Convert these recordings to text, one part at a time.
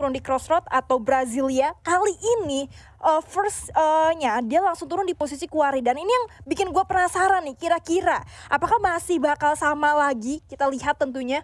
turun di Crossroad atau Brasilia. Kali ini first-nya dia langsung turun di posisi Quarry. Dan ini yang bikin gue penasaran nih, kira-kira apakah masih bakal sama lagi? Kita lihat tentunya.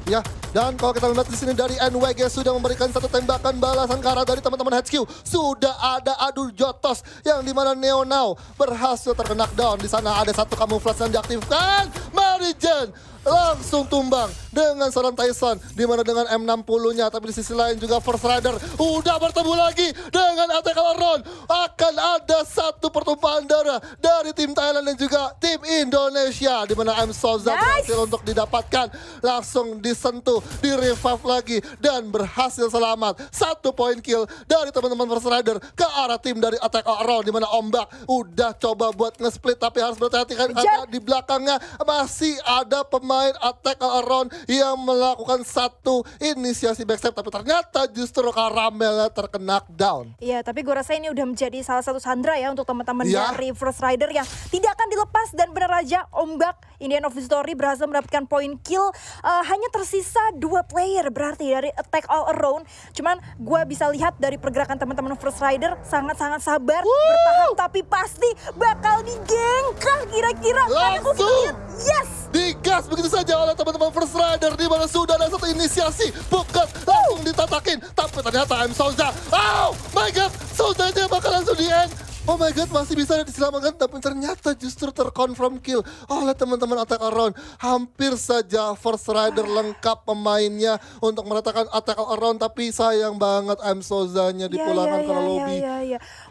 Ya, dan kalau kita lihat di sini dari NWG sudah memberikan satu tembakan balasan ke arah dari teman-teman HQ. Sudah ada adu jotos yang dimana Neo Now berhasil terkena down. Di sana ada satu kamuflase yang diaktifkan. Marijan langsung tumbang dengan seorang Tyson, dimana dengan M60-nya. Tapi di sisi lain juga First Rider udah bertemu lagi dengan Attack Ron. Akan ada satu pertumpahan darah dari tim Thailand dan juga tim Indonesia, dimana M Souza berhasil untuk didapatkan, langsung disentuh, di revive lagi dan berhasil selamat. 1 point kill dari teman-teman First Rider ke arah tim dari Attack Ron, dimana Ombak udah coba buat nge-split tapi harus berhati-hati karena di belakangnya masih ada pemain Attack Ron yang melakukan satu inisiasi backstep, tapi ternyata justru Karamel terkena down. Iya, tapi gue rasa ini udah menjadi salah satu sandra ya untuk teman-teman dari First Rider yang tidak akan dilepas. Dan benar aja Ombak, Indian of the Story berhasil mendapatkan point kill. Hanya tersisa 2 player berarti dari Attack All Around. Cuman gue bisa lihat dari pergerakan teman-teman First Rider sangat-sangat sabar, bertahan, tapi pasti bakal digengkah kira-kira. Langsung yes! digas begitu saja oleh teman-teman First Rider, di mana sudah ada satu inisiasi bukan langsung ditatakin, tapi ternyata M Souza, oh my god, Souzanya bakal langsung di end. Oh my god, masih bisa diselamatkan, tapi ternyata justru terconfirm kill oleh teman-teman Attack Around. Hampir saja First Rider lengkap pemainnya untuk meratakan Attack Around, tapi sayang banget M Souzanya dipulangkan ke lobby.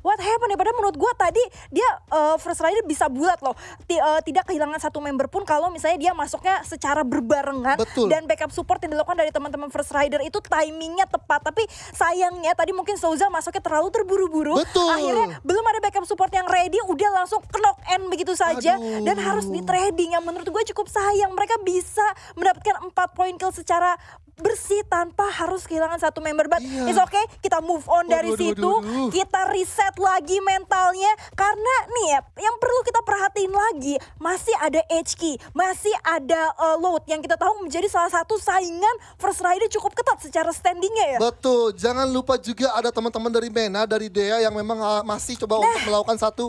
What happened ya? Padahal menurut gue tadi dia First Rider bisa bulat loh. Tidak kehilangan satu member pun kalau misalnya dia masuknya secara berbarengan. Betul. Dan backup support yang dilakukan dari teman-teman First Rider itu timingnya tepat. Tapi sayangnya tadi mungkin Souza masuknya terlalu terburu-buru. Betul. Akhirnya belum ada backup support yang ready, udah langsung knock end begitu saja. Aduh. Dan harus di trading yang menurut gue cukup sayang. Mereka bisa mendapatkan 4 point kill secara bersih tanpa harus kehilangan satu member. But it's okay, kita move on dari situ. Kita reset lagi mentalnya. Karena nih ya, yang perlu kita perhatiin lagi, masih ada HK, masih ada Load yang kita tahu menjadi salah satu saingan First Rider cukup ketat secara standingnya ya. Betul, jangan lupa juga ada teman-teman dari Mena, dari Dea yang memang masih coba untuk melakukan satu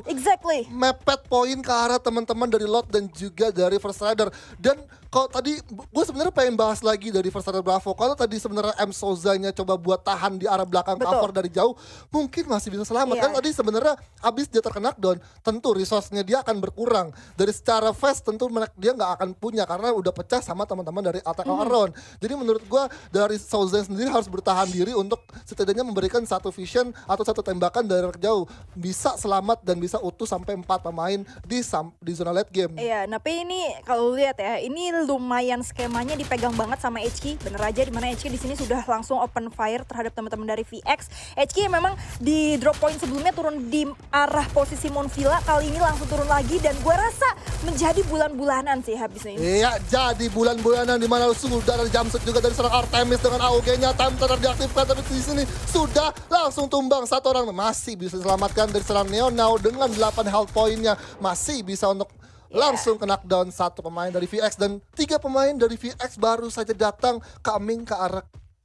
mepet poin ke arah teman-teman dari Lot dan juga dari First Rider. Dan kalau tadi gue sebenarnya pengen bahas lagi dari First Rider Bravo. Kalau tadi sebenarnya M Souzanya coba buat tahan di arah belakang cover dari jauh, mungkin masih bisa selamat. Kan tadi sebenarnya abis dia terkena down, tentu resource-nya dia akan berkurang. Dari secara fast tentu dia nggak akan punya karena udah pecah sama teman-teman dari Attack Around. Jadi menurut gue dari Souza sendiri harus bertahan diri untuk setidaknya memberikan satu vision atau satu tembakan dari jarak jauh. Bisa selamat dan bisa utuh sampai 4 pemain di zona late game. Iya, tapi ini kalau lihat ya, ini lumayan skemanya dipegang banget sama HK. Bener aja, dimana HK di sini sudah langsung open fire terhadap teman-teman dari VX. HK memang di drop point sebelumnya turun di arah posisi Monvilla, kali ini langsung turun lagi dan gue rasa menjadi bulan-bulanan sih habisnya ini. Iya, jadi bulan-bulanan di mana sudah ada jumpsuit juga dari seorang Artemis dengan AOG-nya, time turner diaktifkan, tapi di sini sudah langsung tumbang satu orang. Masih bisa diselamatkan dari seorang Neo Now dengan 8 health point-nya, masih bisa untuk langsung kena down satu pemain dari VX, dan 3 pemain dari VX baru saja datang coming ke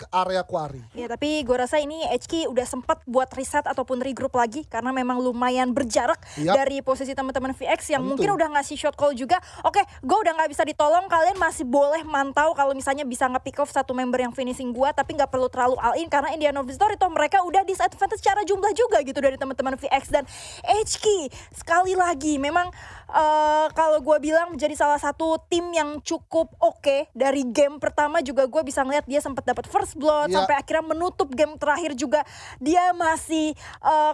area Quarry. Ya, tapi gue rasa ini HK udah sempat buat reset ataupun regroup lagi karena memang lumayan berjarak dari posisi teman-teman VX yang mungkin udah ngasih shot call juga. Oke, gue udah nggak bisa ditolong, kalian masih boleh mantau kalau misalnya bisa nge-pick off satu member yang finishing gue, tapi nggak perlu terlalu all in karena Indian of the Story toh mereka udah disadvantage secara jumlah juga gitu dari teman-teman VX. Dan HK sekali lagi memang kalau gue bilang menjadi salah satu tim yang cukup oke. Dari game pertama juga gue bisa ngeliat dia sempat dapat first blood sampai akhirnya menutup game terakhir juga dia masih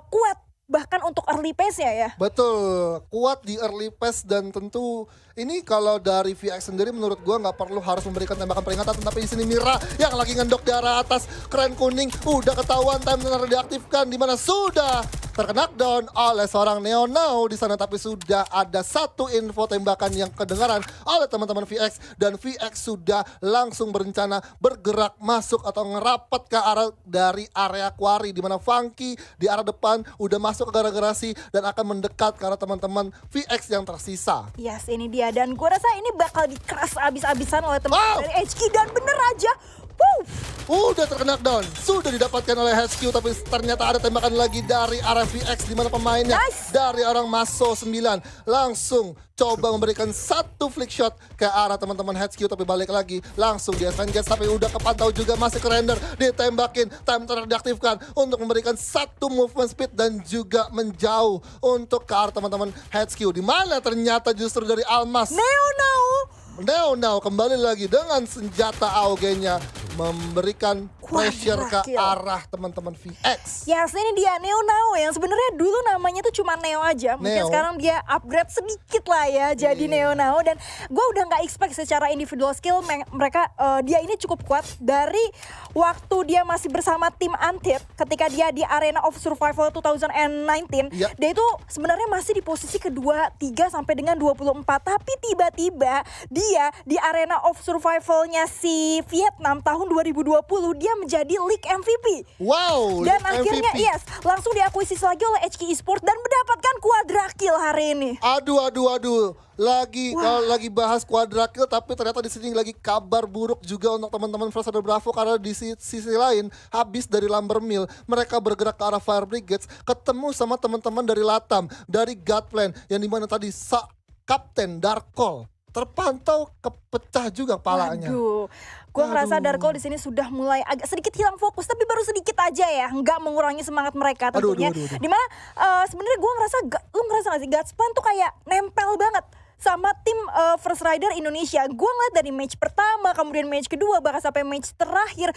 kuat bahkan untuk early pace-nya ya. Betul, kuat di early pace, dan tentu ini kalau dari VX sendiri menurut gua nggak perlu harus memberikan tembakan peringatan, tapi di sini Mira yang lagi ngendok di arah atas, keren kuning udah ketahuan time turner diaktifkan, di mana sudah terkena down oleh seorang Neo Now di sana, tapi sudah ada satu info tembakan yang kedengaran oleh teman-teman VX, dan VX sudah langsung berencana bergerak masuk atau ngerapat ke arah dari area Quarry, di mana Funky di arah depan udah masuk ke garasi dan akan mendekat ke arah teman-teman VX yang tersisa. Yes, ini dia, dan gue rasa ini bakal dikeras abis-abisan oleh teman-teman dari HK, dan bener aja Udah terkena down, sudah didapatkan oleh HQ, tapi ternyata ada tembakan lagi dari arah VX di mana pemainnya dari orang Maso 9 langsung coba memberikan satu flick shot ke arah teman-teman HQ, tapi balik lagi langsung di Avengers, tapi udah kepantau juga masih ke render, ditembakin, time turret diaktifkan untuk memberikan satu movement speed dan juga menjauh untuk ke arah teman-teman HQ, di mana ternyata justru dari Almas Now kembali lagi dengan senjata AOG-nya memberikan pressure ke arah teman-teman VX. Ya, ini dia Neo Now yang sebenarnya dulu namanya tuh cuma Neo aja. Mungkin sekarang dia upgrade sedikit lah ya jadi Neo Now, dan gue udah nggak expect secara individual skill mereka dia ini cukup kuat dari waktu dia masih bersama tim Antid ketika dia di Arena of Survival 2019. Dia itu sebenarnya masih di posisi kedua 3 sampai dengan 24, tapi tiba-tiba dia di Arena of Survival-nya si Vietnam tahun 2020 dia menjadi League MVP. Wow. Dan akhirnya langsung diakuisisi lagi oleh HK Esports dan mendapatkan quadra kill hari ini. Aduh. Kalau lagi bahas quadra kill, tapi ternyata di sini lagi kabar buruk juga untuk teman-teman First Order Bravo, karena di sisi lain habis dari Lumber Mill mereka bergerak ke arah Fire Brigades, ketemu sama teman-teman dari Latam, dari Godplan yang dimana tadi Kapten Darkol terpantau kepecah juga kepalanya. Gue ngerasa Darkol di sini sudah mulai agak sedikit hilang fokus, tapi baru sedikit aja ya, nggak mengurangi semangat mereka tentunya. Dimana sebenarnya gue ngerasa, lu ngerasa nggak sih Godsplan tuh kayak nempel banget sama tim First Rider Indonesia. Gue ngeliat dari match pertama, kemudian match kedua, bahkan sampai match terakhir,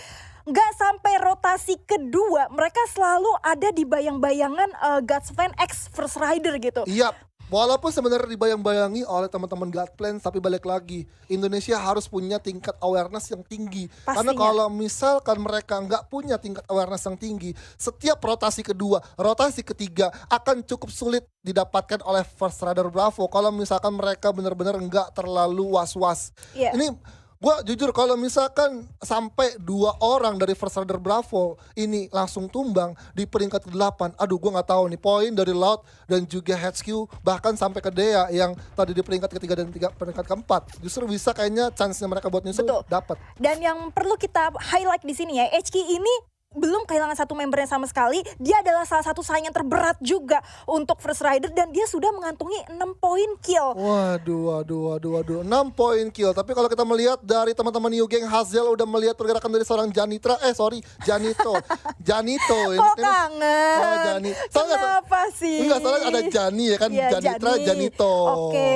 nggak sampai rotasi kedua mereka selalu ada di bayang-bayangan Godsplan X First Rider gitu. Iya. Walaupun sebenarnya dibayang-bayangi oleh teman-teman Godplan, tapi balik lagi Indonesia harus punya tingkat awareness yang tinggi. Pastinya. Karena kalau misalkan mereka nggak punya tingkat awareness yang tinggi, setiap rotasi kedua, rotasi ketiga akan cukup sulit didapatkan oleh First Rider Bravo kalau misalkan mereka benar-benar nggak terlalu was-was. Ini gue jujur kalau misalkan sampai 2 orang dari First Rider Bravo ini langsung tumbang di peringkat ke-8, aduh gue nggak tahu nih, poin dari Loud dan juga HQ bahkan sampai ke Dea yang tadi di peringkat ke-3 dan peringkat ke-4 justru bisa kayaknya chance-nya mereka buat nyusul dapat. Dan yang perlu kita highlight di sini ya, HQ ini belum kehilangan satu membernya sama sekali. Dia adalah salah satu saingan terberat juga untuk First Rider dan dia sudah mengantongi 6 poin kill. Waduh, 6 poin kill. Tapi kalau kita melihat dari teman-teman New Gang, Hazel udah melihat pergerakan dari seorang Janito. Janito. Kok kangen? Oh, Jani. Kenapa sih? Enggak, soalnya ada Jani ya kan, Janitra, Janito. Oke.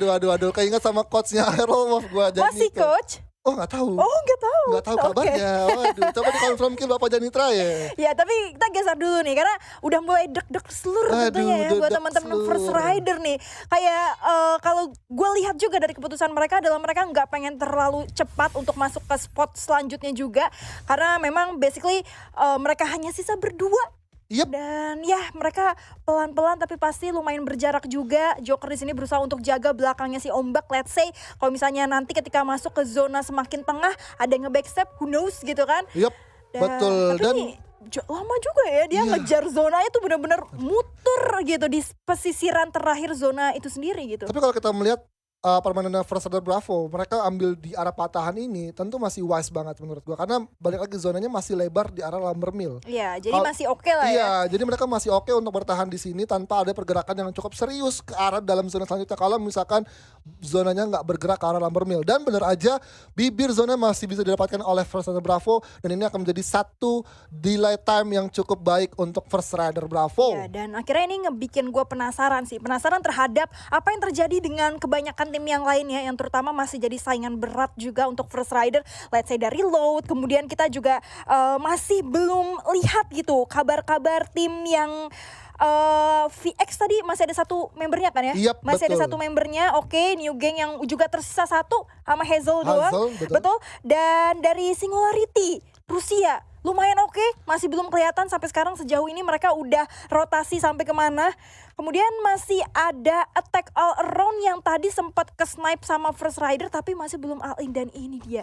Aduh, keinget sama coachnya Aerolov gua, Janito. Masih coach? Oh nggak tahu. Nggak tahu kabarnya. Waduh, coba dikonfirm kill Bapak Janitra ya. Ya tapi kita geser dulu nih karena udah mulai deg-deg selur tentunya ya buat teman-teman First Rider nih. Kayak kalau gue lihat juga dari keputusan mereka adalah mereka nggak pengen terlalu cepat untuk masuk ke spot selanjutnya juga, karena memang basically mereka hanya sisa berdua. Dan ya mereka pelan-pelan tapi pasti lumayan berjarak juga. Joker di sini berusaha untuk jaga belakangnya si Ombak. Let's say kalau misalnya nanti ketika masuk ke zona semakin tengah ada yang nge-backstep, who knows gitu kan. Betul. Tapi lama juga ya dia ngejar zonanya tuh benar-benar muter gitu di pesisiran terakhir zona itu sendiri gitu. Tapi kalau kita melihat permainan First Rider Bravo, mereka ambil di arah patahan ini tentu masih wise banget menurut gua, karena balik lagi zonanya masih lebar di arah Lumber Mill. Iya, jadi masih oke lah ya. Iya, jadi mereka masih oke untuk bertahan di sini tanpa ada pergerakan yang cukup serius ke arah dalam zona selanjutnya kalau misalkan zonanya nggak bergerak ke arah Lumber Mill. Dan benar aja bibir zona masih bisa didapatkan oleh First Rider Bravo dan ini akan menjadi satu delay time yang cukup baik untuk First Rider Bravo. Iya, dan akhirnya ini ngebikin gua penasaran terhadap apa yang terjadi dengan kebanyakan tim yang lainnya yang terutama masih jadi saingan berat juga untuk First Rider. Let's say dari Load, kemudian kita juga masih belum lihat gitu kabar-kabar tim yang VX tadi masih ada satu membernya kan ya? Masih ada satu membernya. Oke, New Gang yang juga tersisa satu sama Hazel doang. Betul. Dan dari Singularity Rusia lumayan oke, masih belum kelihatan sampai sekarang sejauh ini mereka udah rotasi sampai kemana. Kemudian masih ada attack all around yang tadi sempat ke snipe sama First Rider tapi masih belum all in, dan ini dia.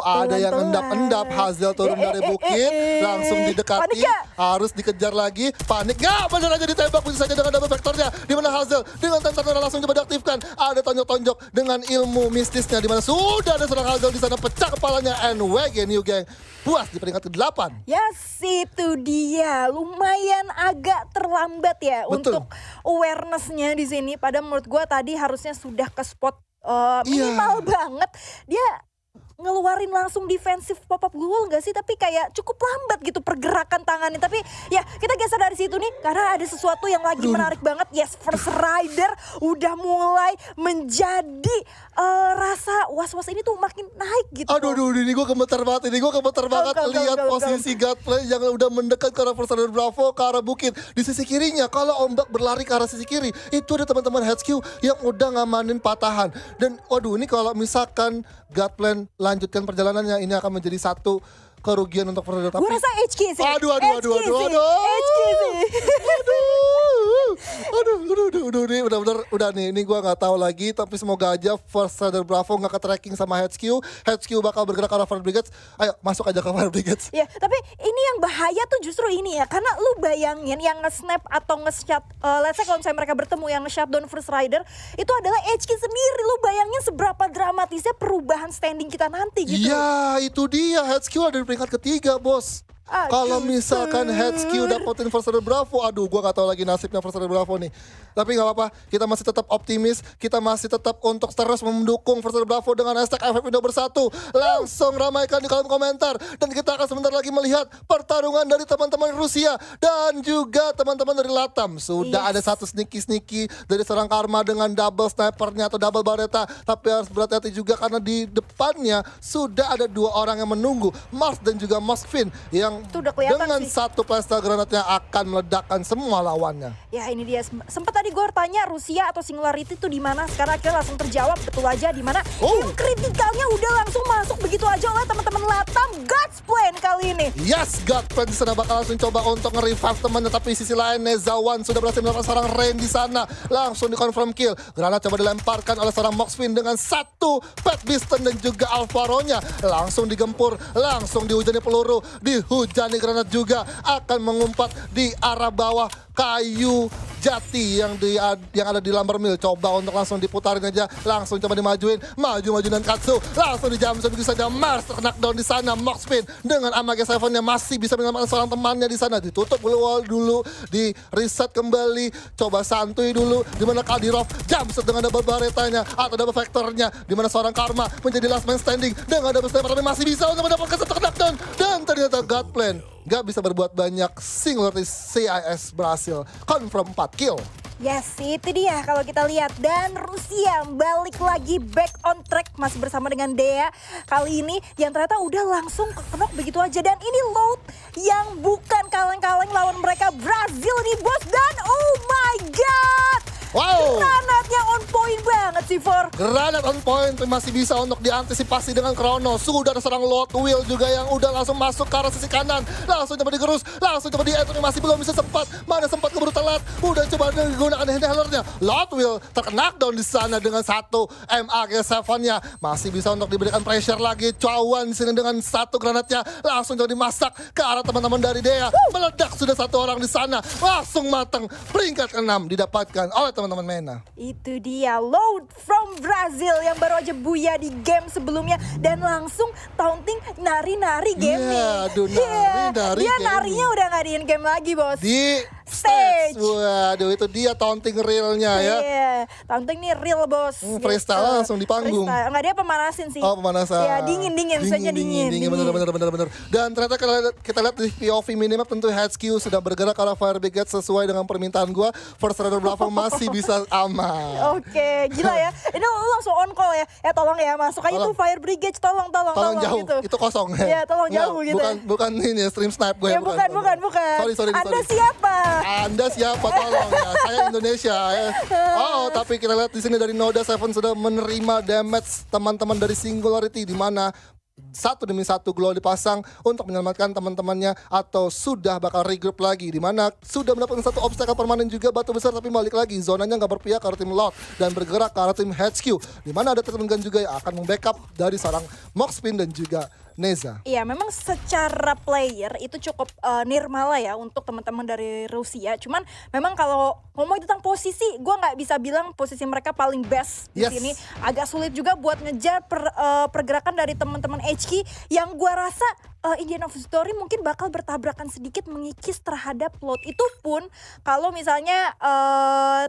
Ada yang endap-endap. Hazel turun dari bukit, langsung didekati, harus dikejar lagi. Panik gak? Bener aja ditembak begitu saja dengan double vektornya. Di mana Hazel dengan tentarnya langsung coba diaktifkan. Ada tonjok-tonjok dengan ilmu mistisnya, di mana sudah ada seorang Hazel di sana, pecah kepalanya. NWG New Gang puas di peringkat ke-8. Yes, itu dia. Lumayan agak terlambat ya. Betul. Untuk awareness-nya di sini. Padahal menurut gue tadi harusnya sudah ke spot minimal banget. Dia ngeluarin langsung defensif pop-up global gak sih? Tapi kayak cukup lambat gitu pergerakan tangannya. Tapi ya kita geser dari situ nih, karena ada sesuatu yang lagi menarik banget. Yes, First Rider udah mulai menjadi rasa was-was ini tuh makin naik gitu. Aduh, ini gue gemetar banget. Lihat posisi Godplay yang udah mendekat ke arah First Rider Bravo, ke arah bukit. Di sisi kirinya, kalau ombak berlari ke arah sisi kiri, itu ada teman-teman HQ yang udah ngamanin patahan. Dan waduh, ini kalau misalkan Godplan lanjutkan perjalanannya, ini akan menjadi satu kerugian untuk First Rider. Gue rasa HK sih. Aduh. HK sih. Aduh, ini udah nih, ini gue nggak tahu lagi, tapi semoga aja First Rider Bravo nggak ke tracking sama HQ bakal bergerak ke arah Fire Brigades. Ayo masuk aja ke Fire Brigades. Ya, tapi ini yang bahaya tuh justru ini ya, karena lu bayangin yang nge-snap atau nge-shut, let's say kalau misalnya mereka bertemu yang nge-shutdown First Rider, itu adalah HQ sendiri. Lu bayangin seberapa dramatisnya perubahan standing kita nanti gitu. Iya, itu dia, HQ ada di peringkat ketiga, bos. Kalau misalkan HQ dapetin First Rider Bravo, aduh gue gak tahu lagi nasibnya First Rider Bravo nih. Tapi gak apa-apa, kita masih tetap optimis, kita masih tetap untuk terus mendukung First Rider Bravo dengan hashtag FF Indo Bersatu. Langsung ramaikan di kolom komentar, dan kita akan sebentar lagi melihat pertarungan dari teman-teman Rusia dan juga teman-teman dari Latam. Sudah ada satu sneaky dari seorang Karma dengan double snipernya atau double bareta, tapi harus berhati-hati juga karena di depannya sudah ada dua orang yang menunggu, Mars dan juga Moskvin, yang dengan satu plasma granatnya akan meledakkan semua lawannya. Ya ini dia, sempat tadi gue tanya Rusia atau Singularity itu di mana, sekarang akhirnya langsung terjawab betul aja di mana. Yang kritikalnya udah langsung masuk begitu aja oleh teman-teman Latam. God's plan kali ini. Yes, God's plan di sana bakal langsung coba untuk nge-revive temannya, tapi sisi lain Nezawan sudah berhasil melakukan seorang Rain di sana, langsung di-confirm kill. Granat coba dilemparkan oleh seorang Moxfin dengan satu Pet Beaston dan juga Alvaronya, langsung digempur, langsung dihujani peluru, dihujani granat juga, akan mengumpat di arah bawah kayu jati yang ada di Lumber Mill. Coba untuk langsung diputarin aja, langsung coba dimajuin, maju dan Katsu, langsung dijamkan begitu saja. Mars knockdown di sana. Moxfin dengan Amage 7-nya masih bisa menyelamatkan seorang temannya di sana. Ditutup wall dulu, di reset kembali, coba santuy dulu, di mana Kadirov jumpset dengan double baretanya atau double vektornya, di mana seorang Karma menjadi last man standing dengan double sniper, tapi masih bisa untuk mendapatkan satu knockdown, dan ternyata Godplan gak bisa berbuat banyak. Singularity CIS berhasil confirm 4 kill. Yes, itu dia kalau kita lihat. Dan Rusia balik lagi back on track, masih bersama dengan Dea. Kali ini yang ternyata udah langsung kenok begitu aja. Dan ini load yang bukan kaleng-kaleng lawan mereka, Brazil nih bos. Dan oh my god, wow, granatnya on point banget sih, For. Granat on point masih bisa untuk diantisipasi dengan Chrono. Sudah ada seorang Lord Will juga yang udah langsung masuk ke arah sisi kanan, langsung coba digerus, langsung coba di-end, masih belum bisa sempat. Mana sempat keburu telat, udah coba digunakan handlernya. Lord Will terkena knockdown di sana dengan satu MAG7-nya. Masih bisa untuk diberikan pressure lagi. Cawan di sini dengan satu granatnya, langsung coba dimasak ke arah teman-teman dari Dea. Meledak sudah satu orang di sana, langsung matang. Peringkat ke-6 didapatkan oleh teman-teman MENA. Itu dia, load from Brazil yang baru aja buya di game sebelumnya, dan langsung taunting nari-nari game nih. Aduh, nari-nari dia game. Narinya udah gak di in-game lagi, bos. Di stage. Waduh, itu dia taunting realnya ya. Iya, taunting nih real, bos. Freestyle langsung di panggung. Nggak, dia pemanasin sih. Oh, pemanasan. Ya, dingin. Misalnya dingin. Bener. Dan ternyata kita lihat di POV minimap, tentu HQ sudah bergerak ke arah Fire Brigade sesuai dengan permintaan gua. First Rider Bravo masih bisa aman. Oke, gila ya. Ini lu langsung on call ya. Tolong ya, masuk aja tuh Fire Brigade, tolong jauh gitu. itu kosong. Iya, tolong jauh gitu. Bukan ini stream snipe gue. Ya, bukan. Sorry. Anda siapa? Anda siapa, tolong ya. Saya Indonesia ya. Tapi kita lihat di sini dari Noda 7 sudah menerima damage teman-teman dari Singularity, di mana satu demi satu glow dipasang untuk menyelamatkan teman-temannya atau sudah bakal regroup lagi, di mana sudah mendapatkan satu obstacle permanen juga batu besar, tapi balik lagi zonanya nggak berpihak ke arah tim Loud dan bergerak ke arah tim HQ, di mana ada treatment gun juga yang akan membackup dari seorang Moxpin dan juga Neza. Iya, memang secara player itu cukup nirmala ya untuk teman-teman dari Rusia. Cuman memang kalau ngomong tentang posisi, gue nggak bisa bilang posisi mereka paling best di sini. Agak sulit juga buat ngejar pergerakan dari teman-teman HQ yang gue rasa Indian of Story mungkin bakal bertabrakan sedikit mengikis terhadap Lot. Itu pun kalau misalnya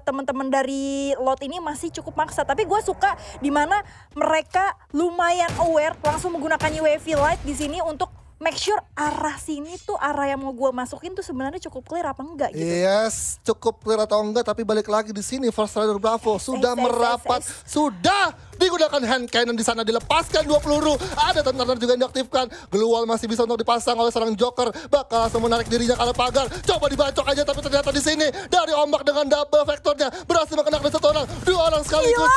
teman-teman dari Lot ini masih cukup maksa. Tapi gue suka di mana mereka lumayan aware langsung menggunakan UAV light di sini untuk make sure arah sini tuh arah yang mau gue masukin tuh sebenarnya cukup clear apa enggak gitu. Yes, cukup clear atau enggak, tapi balik lagi di sini First Rider Bravo sudah merapat, sudah digunakan hand cannon di sana, dilepaskan 2 peluru. Ada tentara juga yang diaktifkan. Glue wall masih bisa untuk dipasang oleh seorang Joker, bakal langsung menarik dirinya ke arah pagar. Coba dibacok aja, tapi ternyata di sini dari ombak dengan double vektornya berhasil mengenakan satu orang, 2 orang sekaligus.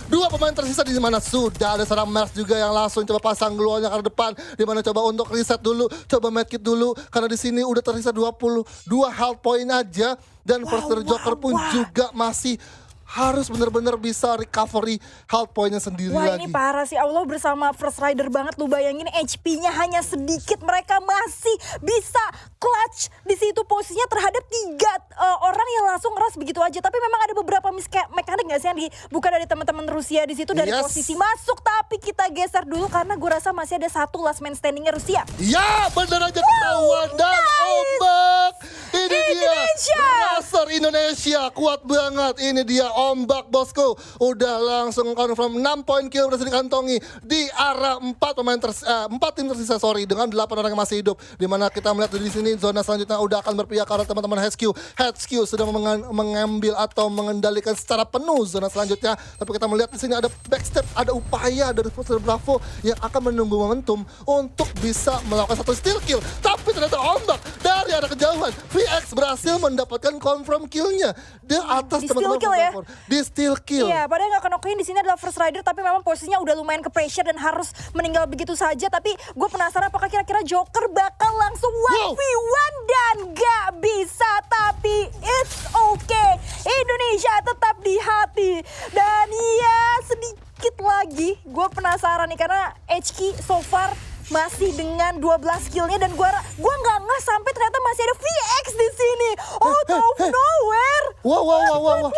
Dua pemain tersisa di mana sudah ada seorang Mars juga yang langsung coba pasang glue wallnya ke arah depan, di mana coba untuk reset dulu, coba medkit dulu karena di sini udah tersisa 22 health point aja, dan First Rider Joker pun juga masih harus benar-benar bisa recovery health point-nya sendiri lagi. Wah, ini parah sih, Allah bersama First Rider banget. Lu bayangin HP-nya hanya sedikit, mereka masih bisa clutch di situ posisinya terhadap 3 orang yang langsung ngeras begitu aja. Tapi memang ada beberapa mekanik nggak sih yang dibuka dari teman-teman Rusia di situ dari posisi masuk. Tapi kita geser dulu karena gue rasa masih ada satu last man standing-nya Rusia. Ya, bener aja ketahuan dan ombak. Ini dia, Racer Indonesia kuat banget. Ini dia ombak bosku, udah langsung confirm 6 poin kill berhasil dikantongi di arah 4 tim tersisa dengan 8 orang yang masih hidup. Dimana kita melihat di sini zona selanjutnya udah akan berpihak ke arah teman-teman HQ. HQ sudah mengambil atau mengendalikan secara penuh zona selanjutnya. Tapi kita melihat di sini ada backstep, ada upaya dari First Rider Bravo yang akan menunggu momentum untuk bisa melakukan satu steal kill. Tapi ternyata ombak dari arah kejauhan, VX berhasil mendapatkan confirm killnya di atas teman-teman di steal kill. Iya, padahal nggak kenokin di sini adalah First Rider, tapi memang posisinya udah lumayan ke pressure dan harus meninggal begitu saja. Tapi gue penasaran apakah kira-kira Joker bakal langsung 1v1 dan nggak bisa. Tapi it's okay, Indonesia tetap di hati. Dan ya sedikit lagi gue penasaran nih karena HQ so far masih dengan 12 skillnya, dan gua nggak ngeh sampai ternyata masih ada VX di sini. Out of nowhere. Wow.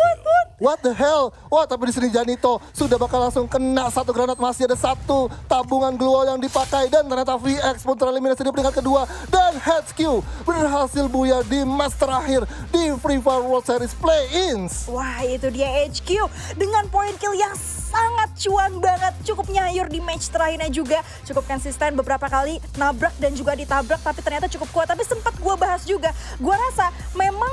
What the hell? Wah, tapi di sini Janito sudah bakal langsung kena satu granat. Masih ada satu tabungan glue wall yang dipakai, dan ternyata VX pun tereliminasi di peringkat kedua, dan HQ berhasil buya di match terakhir di Free Fire World Series Play-ins. Wah, itu dia HQ dengan poin kill yang sangat cuan banget, cukup nyayur di match terakhirnya juga, cukup konsisten beberapa kali nabrak dan juga ditabrak, tapi ternyata cukup kuat. Tapi sempat gue bahas juga, gue rasa memang